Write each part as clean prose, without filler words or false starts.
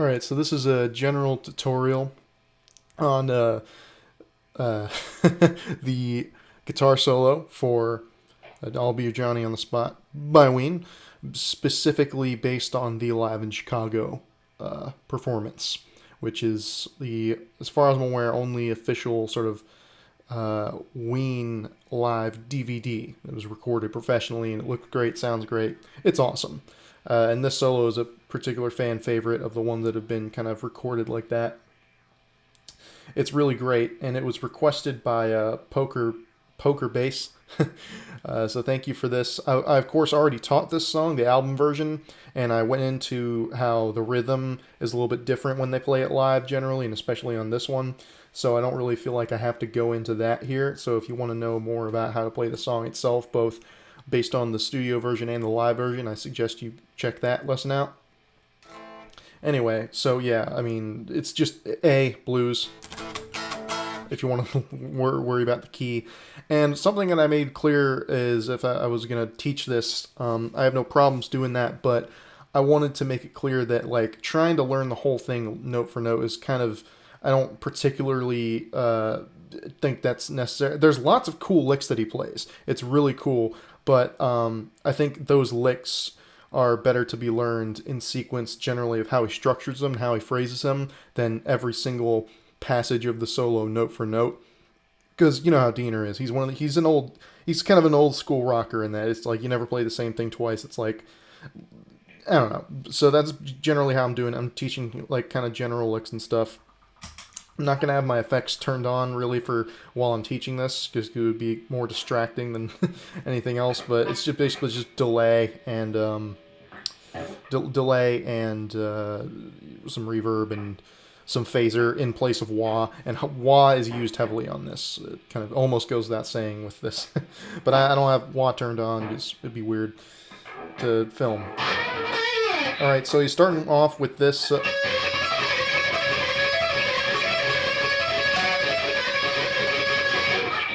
Alright, so this is a general tutorial on the guitar solo for I'll Be Your Johnny on the Spot by Ween, specifically based on the Live in Chicago performance, which is the, as far as I'm aware, only official sort of Ween live DVD. It was recorded professionally and it looked great, sounds great. It's awesome. And this solo is a particular fan favorite of the ones that have been kind of recorded like that. It's really great, and it was requested by Poker Bass. So thank you for this. I of course already taught this song, the album version, and I went into how the rhythm is a little bit different when they play it live generally, and especially on this one. So I don't really feel like I have to go into that here. So if you want to know more about how to play the song itself, both based on the studio version and the live version, I suggest you check that lesson out. Anyway, so yeah, I mean, it's just A, blues, if you want to worry about the key. And something that I made clear is if I was going to teach this, I have no problems doing that, but I wanted to make it clear that, like, trying to learn the whole thing note for note is kind of, I don't particularly think that's necessary. There's lots of cool licks that he plays. It's really cool, but I think those licks are better to be learned in sequence generally of how he structures them, how he phrases them, than every single passage of the solo note for note. Because you know how Diener is. He's kind of an old school rocker in that it's like you never play the same thing twice. It's like, I don't know. So that's generally how I'm doing it. I'm teaching like kind of general licks and stuff. I'm not going to have my effects turned on really for while I'm teaching this, because it would be more distracting than anything else. But it's just basically just delay and some reverb and some phaser in place of wah. And wah is used heavily on this. It kind of almost goes without saying with this. But I don't have wah turned on because it'd be weird to film. All right, so he's starting off with this.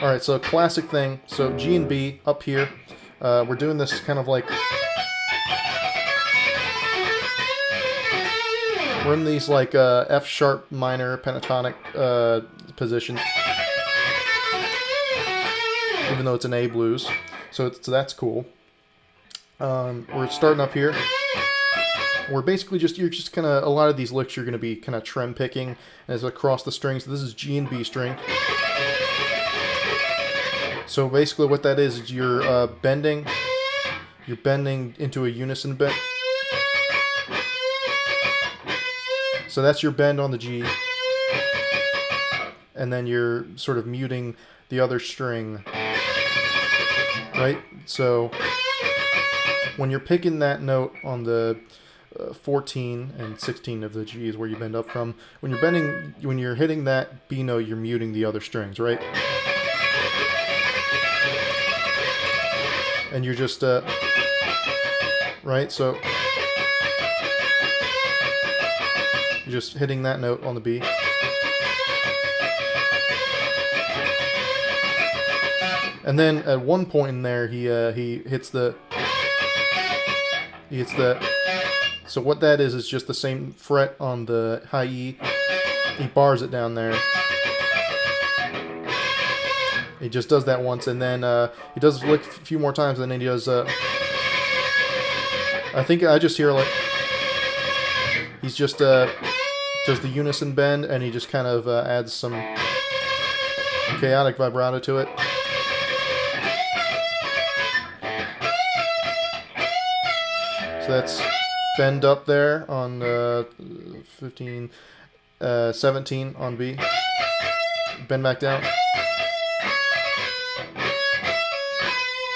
Alright, so classic thing. So G and B up here. We're doing this kind of like... We're in these like F sharp minor pentatonic positions. Even though it's an A blues. So that's cool. We're starting up here. We're basically you're just kind of, a lot of these licks you're going to be kind of trem picking as across the strings. So this is G and B string. So basically what that is you're bending into a unison bend. So that's your bend on the G. And then you're sort of muting the other string. Right? So when you're picking that note on the 14 and 16 of the G is where you bend up from. When you're hitting that B note, you're muting the other strings, right? And you're just, right, so you're just hitting that note on the B. And then at one point in there, he hits the, so what that is just the same fret on the high E. He bars it down there. He just does that once, and then he does lick a few more times, and then he does, I think I just hear, like, he's just, does the unison bend, and he just kind of adds some chaotic vibrato to it. So that's bend up there on 17 on B. Bend back down.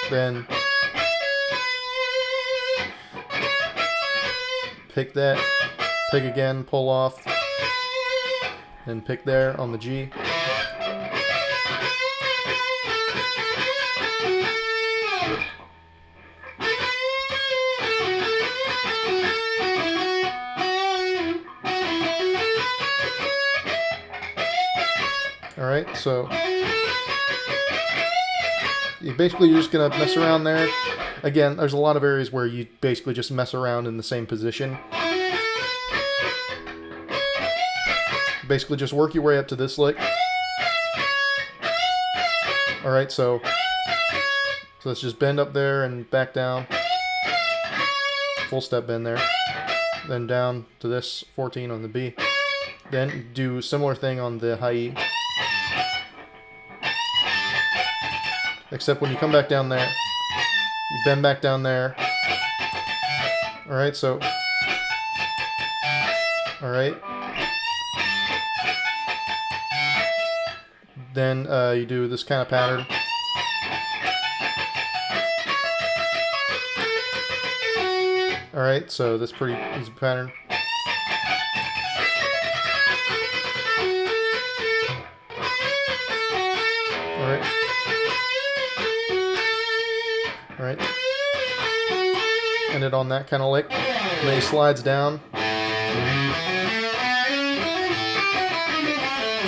Then pick that, pick again, pull off, then pick there on the G. Alright, so you're just going to mess around there. Again, there's a lot of areas where you basically just mess around in the same position. basically just work your way up to this lick. Alright, so let's just bend up there and back down. Full step bend there. Then down to this 14 on the B. Then do similar thing on the high E. Except when you come back down there, you bend back down there. Alright, so... Alright. Then you do this kind of pattern. Alright, so that's pretty easy pattern. Alright. Alright. End it on that kind of lick. And then he slides down.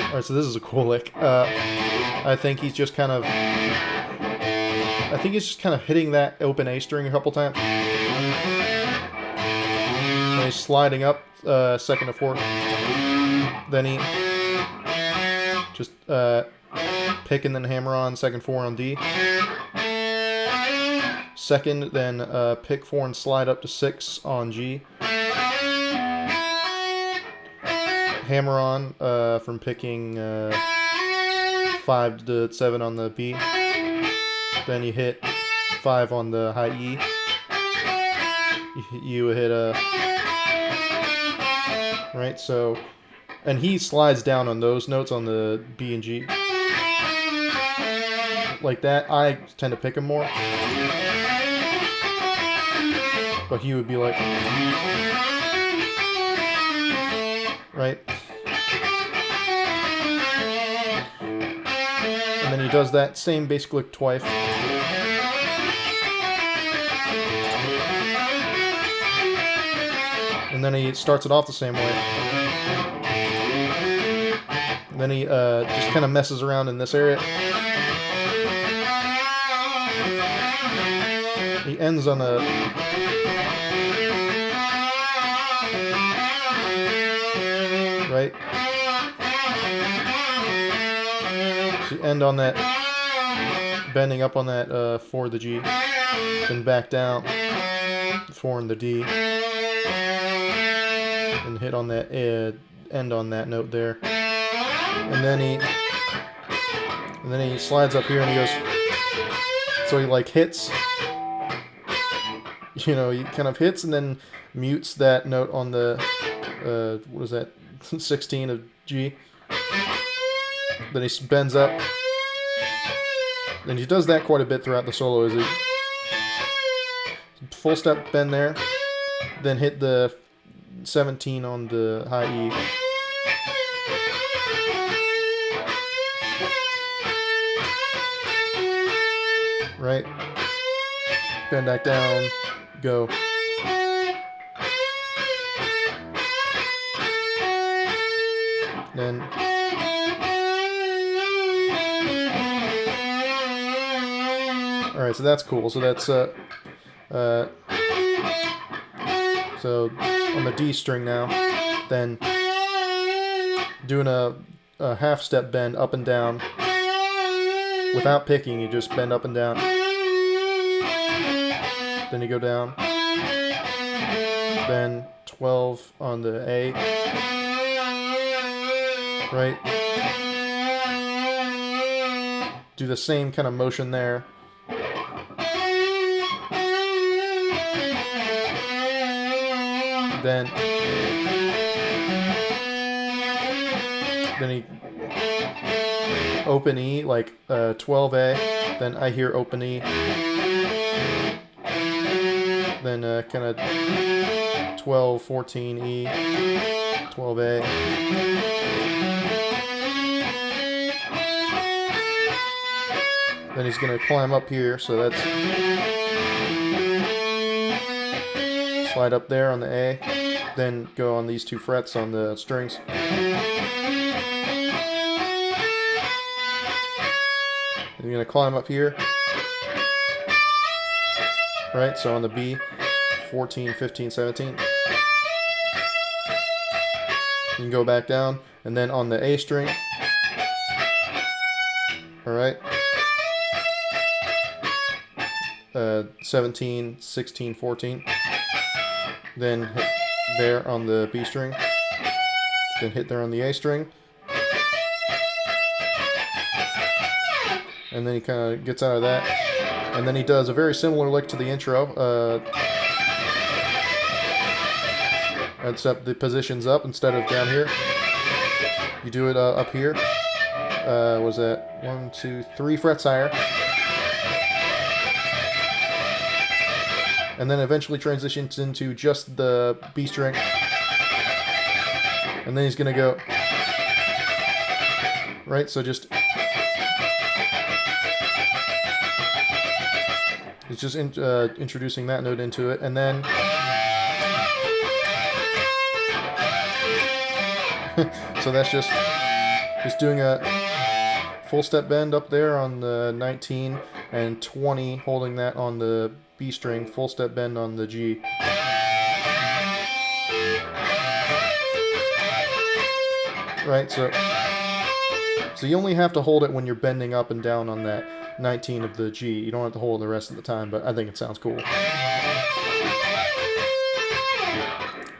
Alright, so this is a cool lick. I think he's just kind of... hitting that open A string a couple times. And he's sliding up second to fourth. Then he just pick and then hammer on second 4 on D. Second, then pick 4 and slide up to 6 on G. Hammer on from picking 5 to 7 on the B. Then you hit 5 on the high E. You hit a... Right, so... And he slides down on those notes on the B and G. Like that. I tend to pick him more. But he would be like... Right? And then he does that same basic lick twice. And then he starts it off the same way. And then he just kind of messes around in this area. He ends on a... Right? So you end on that, bending up on that 4 to the G, then back down, 4 in the D, and hit on that end on that note there. And then he slides up here and he goes, so he like hits, you know, he kind of hits and then mutes that note on the, what is that, 16 of G. Then he bends up. Then he does that quite a bit throughout the solo. Is he full step bend there, then hit the 17 on the high E. Right? Bend back down, go. Then alright, so that's cool. So that's so on the D string now, then doing a half step bend up and down without picking. You just bend up and down. Then you go down. Then 12 on the A. Right? Do the same kind of motion there. Then he open E, like 12A, then I hear open E, then kind of 12, 14 E, 12A, then he's going to climb up here, so that's slide up there on the A, then go on these 2 frets on the strings. You're going to climb up here. Right, so on the B, 14, 15, 17. You can go back down, and then on the A string, all right, 17, 16, 14, then hit there on the B string, then hit there on the A string, and then he kind of gets out of that, and then he does a very similar lick to the intro, except the position's up instead of down here. You do it up here. Was that 1, 2, 3 frets higher, and then eventually transitions into just the B string, and then he's gonna go right. So just he's just introducing that note into it, and then so that's just doing a full step bend up there on the 19 and 20, holding that on the B string, full step bend on the G. Right, so you only have to hold it when you're bending up and down on that 19 of the G. You don't have to hold it the rest of the time, but I think it sounds cool.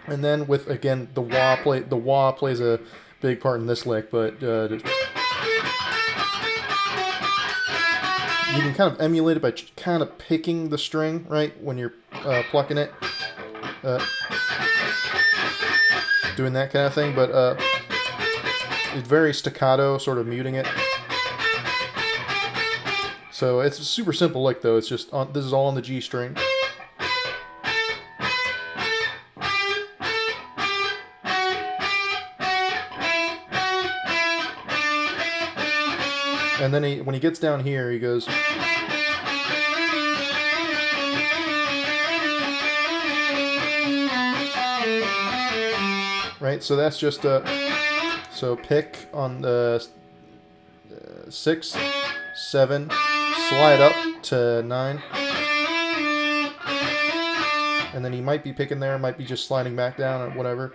And then with, again, the wah plays a big part in this lick, but you can kind of emulate it by kind of picking the string, right, when you're plucking it. Doing that kind of thing, but it's very staccato, sort of muting it. So it's a super simple lick, though. It's just, this is all on the G string. And then when he gets down here, he goes. Right, so that's just so pick on the 6, 7, slide up to 9, and then he might be picking there, might be just sliding back down or whatever.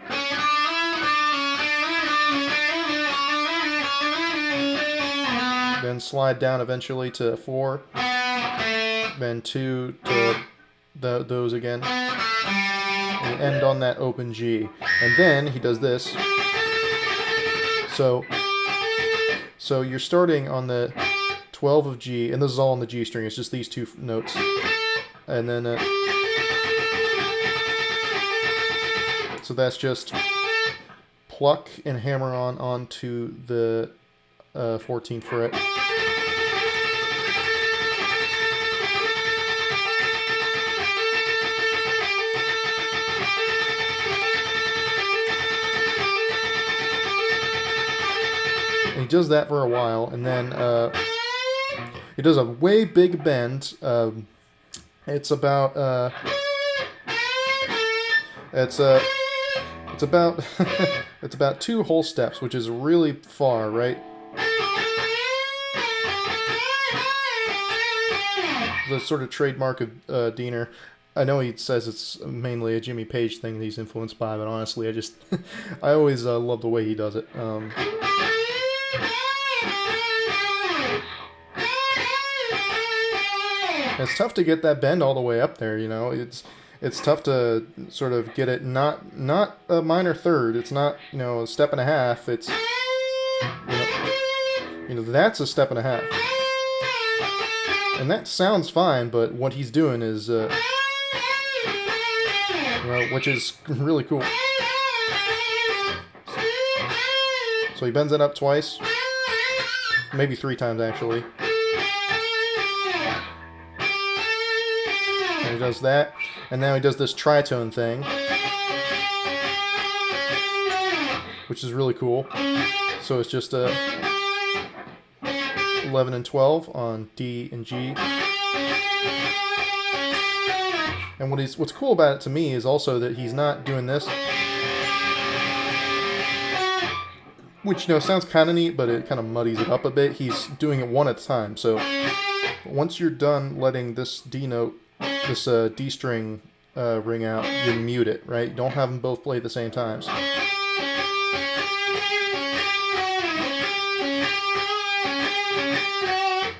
Then slide down eventually to 4, then 2 to those again, and end on that open G. And then he does this. So you're starting on the 12 of G, and this is all on the G string. It's just these two notes, and then so that's just pluck and hammer onto the 14th fret. And he does that for a while, and then he does a way big bend. It's about it's about it's about 2 whole steps, which is really far, right? The sort of trademark of Diener. I know he says it's mainly a Jimmy Page thing that he's influenced by, but honestly, I always love the way he does it. It's tough to get that bend all the way up there, you know. It's tough to sort of get it not a minor third. It's not, you know, a step and a half. It's you know that's a step and a half. And that sounds fine, but what he's doing is, which is really cool. So he bends it up twice, maybe 3 times actually. And he does that, and now he does this tritone thing, which is really cool. So it's just 11 and 12 on D and G. And what's cool about it to me is also that he's not doing this, which, you know, sounds kind of neat, but it kind of muddies it up a bit. He's doing it one at a time. So once you're done letting this D note, this D string ring out, you mute it, right? You don't have them both play at the same time.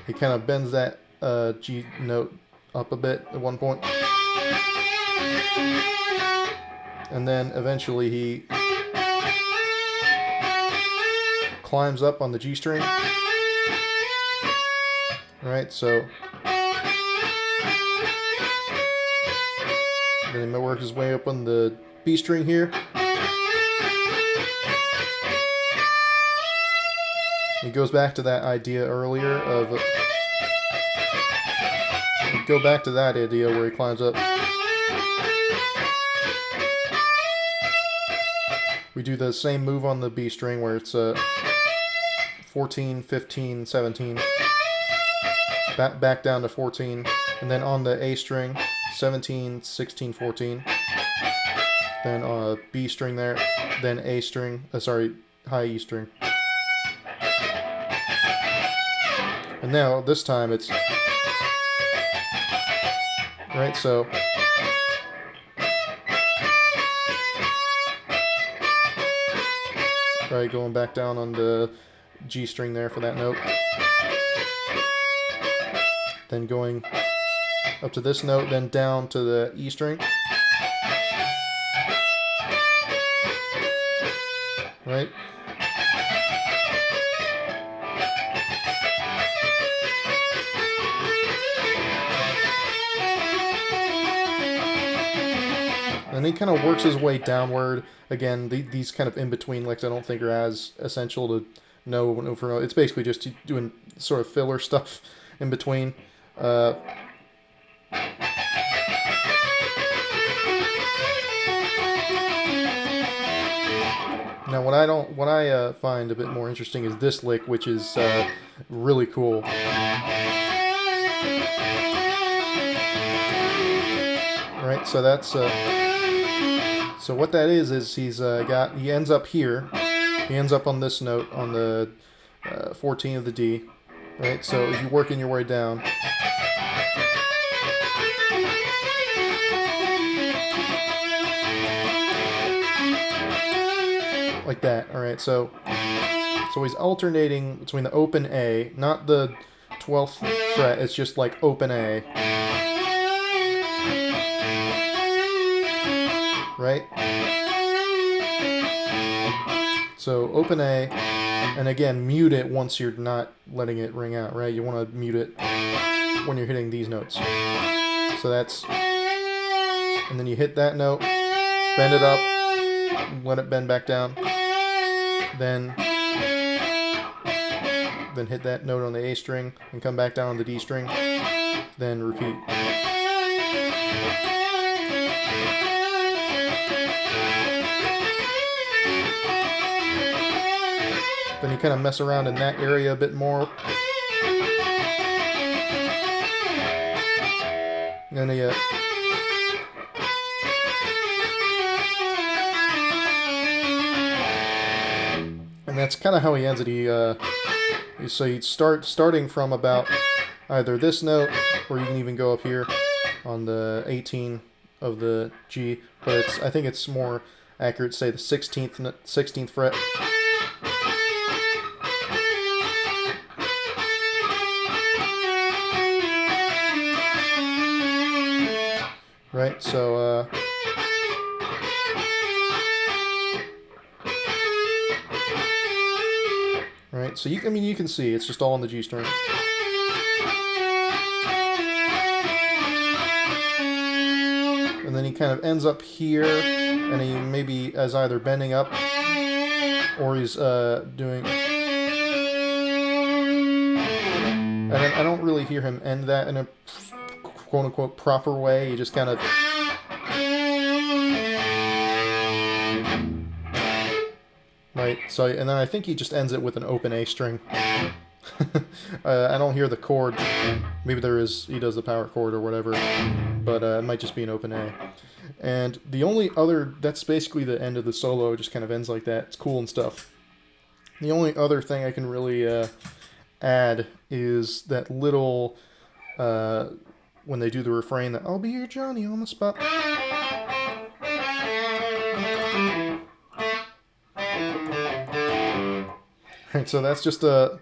he kind of bends that G note up a bit at one point. And then eventually he climbs up on the G string. Right, so then he works his way up on the B string here. He goes back to that idea earlier of go back to that idea where he climbs up. We do the same move on the B string where it's 14, 15, 17. Back down to 14. And then on the A string, 17, 16, 14. Then on a B string there. Then A string, high E string. And now, this time it's... Right, so... Right, going back down on the G string there for that note. Then going up to this note, then down to the E string. Right? And he kind of works his way downward. Again, these kind of in-between licks I don't think are as essential to know note for note. It's basically just doing sort of filler stuff in between. Now, what I find a bit more interesting is this lick, which is really cool. Right, so that's so what that is he ends up here. He ends up on this note on the 14 of the D. Right, so if you're working your way down. Like that. Alright, so he's alternating between the open A, not the 12th fret, it's just like open A. Right? So open A, and again, mute it once you're not letting it ring out, right? You want to mute it when you're hitting these notes. So that's, and then you hit that note, bend it up, let it bend back down, then hit that note on the A string and come back down on the D string, then repeat. Then you kind of mess around in that area a bit more. And then and that's kind of how he ends it. So you'd starting from about either this note, or you can even go up here on the 18 of the G, but I think it's more accurate to say the 16th fret. Right, so right, so you can see it's just all on the G string. And then he kind of ends up here, and he maybe is either bending up or he's doing. And I don't really hear him end that in a quote-unquote proper way. He just kind of right, so, and then I think he just ends it with an open A string. I don't hear the chord. Maybe he does the power chord or whatever, but it might just be an open A. And the only other, that's basically the end of the solo. It just kind of ends like that. It's cool and stuff. The only other thing I can really add is that little when they do the refrain, that I'll be your Johnny on the spot. Right, so that's just so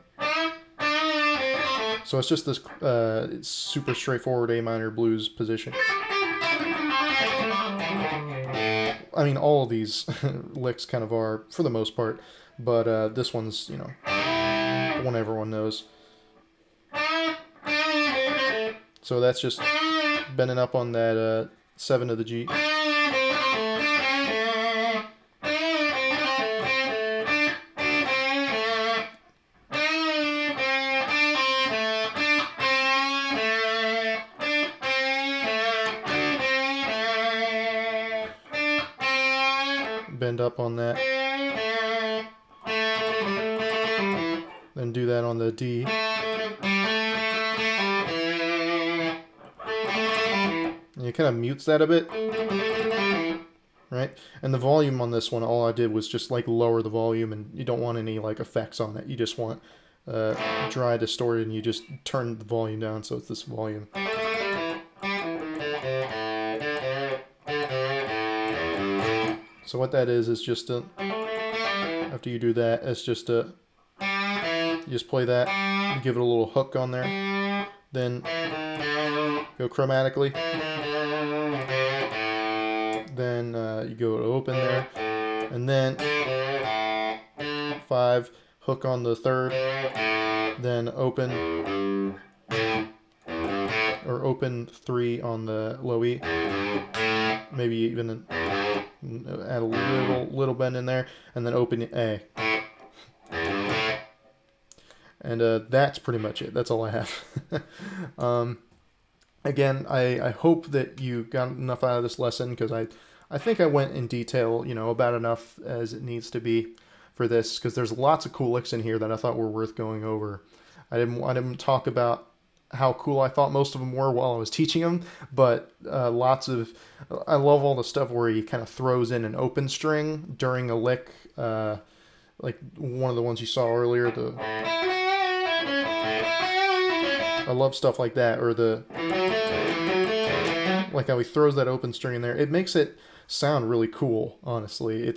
So it's just this it's super straightforward A minor blues position. I mean, all of these licks kind of are, for the most part, but this one's, you know, the one everyone knows. So that's just bending up on that 7 of the G. Bend up on that. Then do that on the D. And it kind of mutes that a bit. Right? And the volume on this one, all I did was just like lower the volume, and you don't want any like effects on it. You just want dry distorted, and you just turn the volume down so it's this volume. So what that is just a, after you do that, it's just a, you just play that, you give it a little hook on there, then go chromatically, then you go to open there, and then 5, hook on the 3rd, then open, or open 3 on the low E, maybe even add a little bend in there, and then open A. And that's pretty much it. That's all I have. Again, I hope that you got enough out of this lesson, because I think I went in detail, you know, about enough as it needs to be for this, because there's lots of cool licks in here that I thought were worth going over. I didn't talk about how cool I thought most of them were while I was teaching them, but I love all the stuff where he kind of throws in an open string during a lick, like one of the ones you saw earlier. I love stuff like that, or like how he throws that open string in there. It makes it sound really cool, honestly.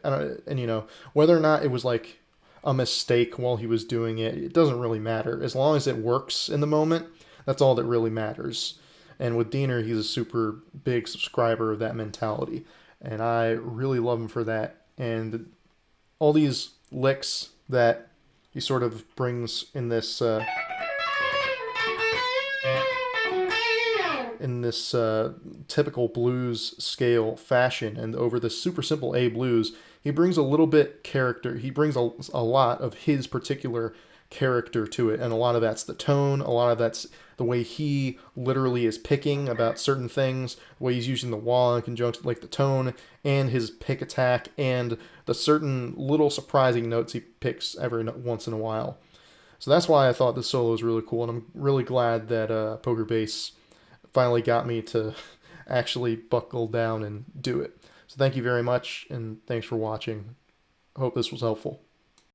And you know, whether or not it was like a mistake while he was doing it, it doesn't really matter. As long as it works in the moment, that's all that really matters. And with Diener, he's a super big subscriber of that mentality, and I really love him for that. And all these licks that he sort of brings in this typical blues scale fashion, and over this super simple A blues, he brings a little bit character. He brings a lot of his particular character to it, and a lot of that's the tone, a lot of that's the way he literally is picking about certain things, the way he's using the wah in conjunction, like the tone and his pick attack, and the certain little surprising notes he picks every once in a while. So that's why I thought this solo was really cool, and I'm really glad that Poker Bass finally got me to actually buckle down and do it. So thank you very much, and thanks for watching. I hope this was helpful.